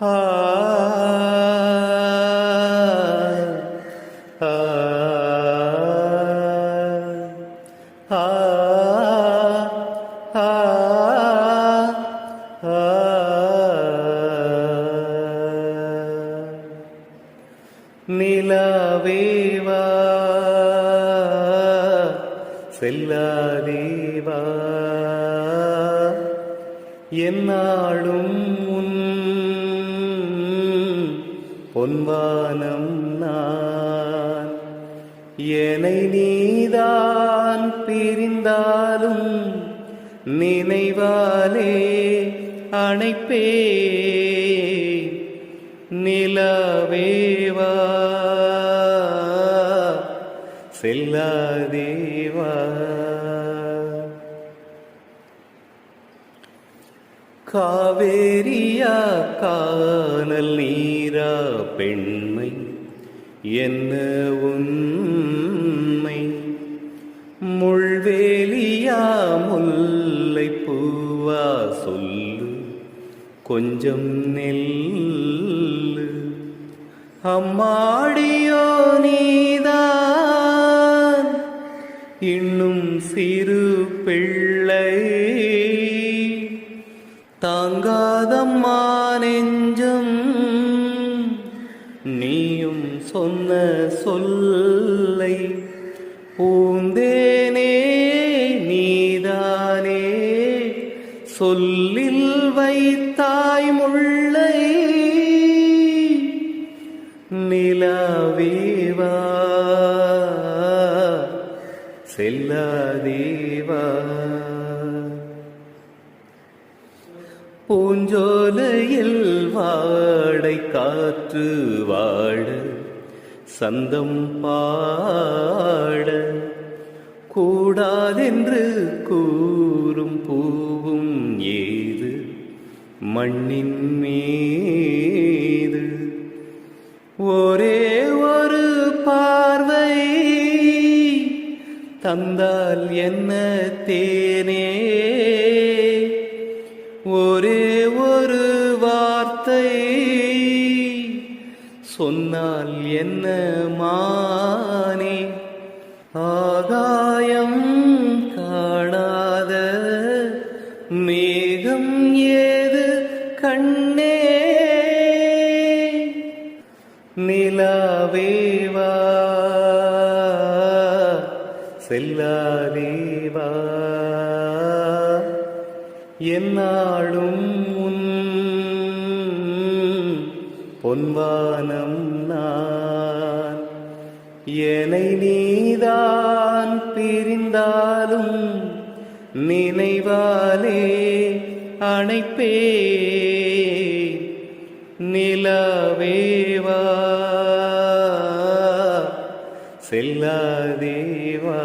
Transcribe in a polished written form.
ஆ ஆ ஆ ஆ நிலாவேவா செல்லாதேவா என்னாலும் உன் பொன்வானம் நான் என்னை நீதான் பிரிந்தாலும் நினைவாலே அணைப்பே நிலவேவா செல்லாதேவா காவேரியா கானல் நீரா பெண்மை என்ன உண்மை முள்வேலியா முல்லை பூவா சொல்லு கொஞ்சம் நெல்லு அம்மாடியோ நீதான் இன்னும் சிறு பிள்ளை தாங்காதம்மா நெஞ்சம் நீயும் சொன்ன சொல்லை பூந்தேனே நீதானே சொல்லில் வைத்தாய் முல்லை நிலாவேவா செல்லாதேவா பூஞ்சோலையில் வாடை காற்று வாட சந்தம் பாட கூடாதென்று கூறும் பூவும் ஏது மண்ணின் மீது ஒரே ஒரு பார்வை தந்தால் என்ன தேனே ஒரே ஒரு வார்த்தை சொன்னால் என்ன மானே ஆகாயம் காணாத மேகம் ஏது கண்ணே நிலாவேவா செல்லாதேவா என்னாலும் உன் பொன்வானம் நான் என்னை நீதான் பிரிந்தாலும் நினைவாலே அணைப்பே நிலவேவா செல்லாதேவா.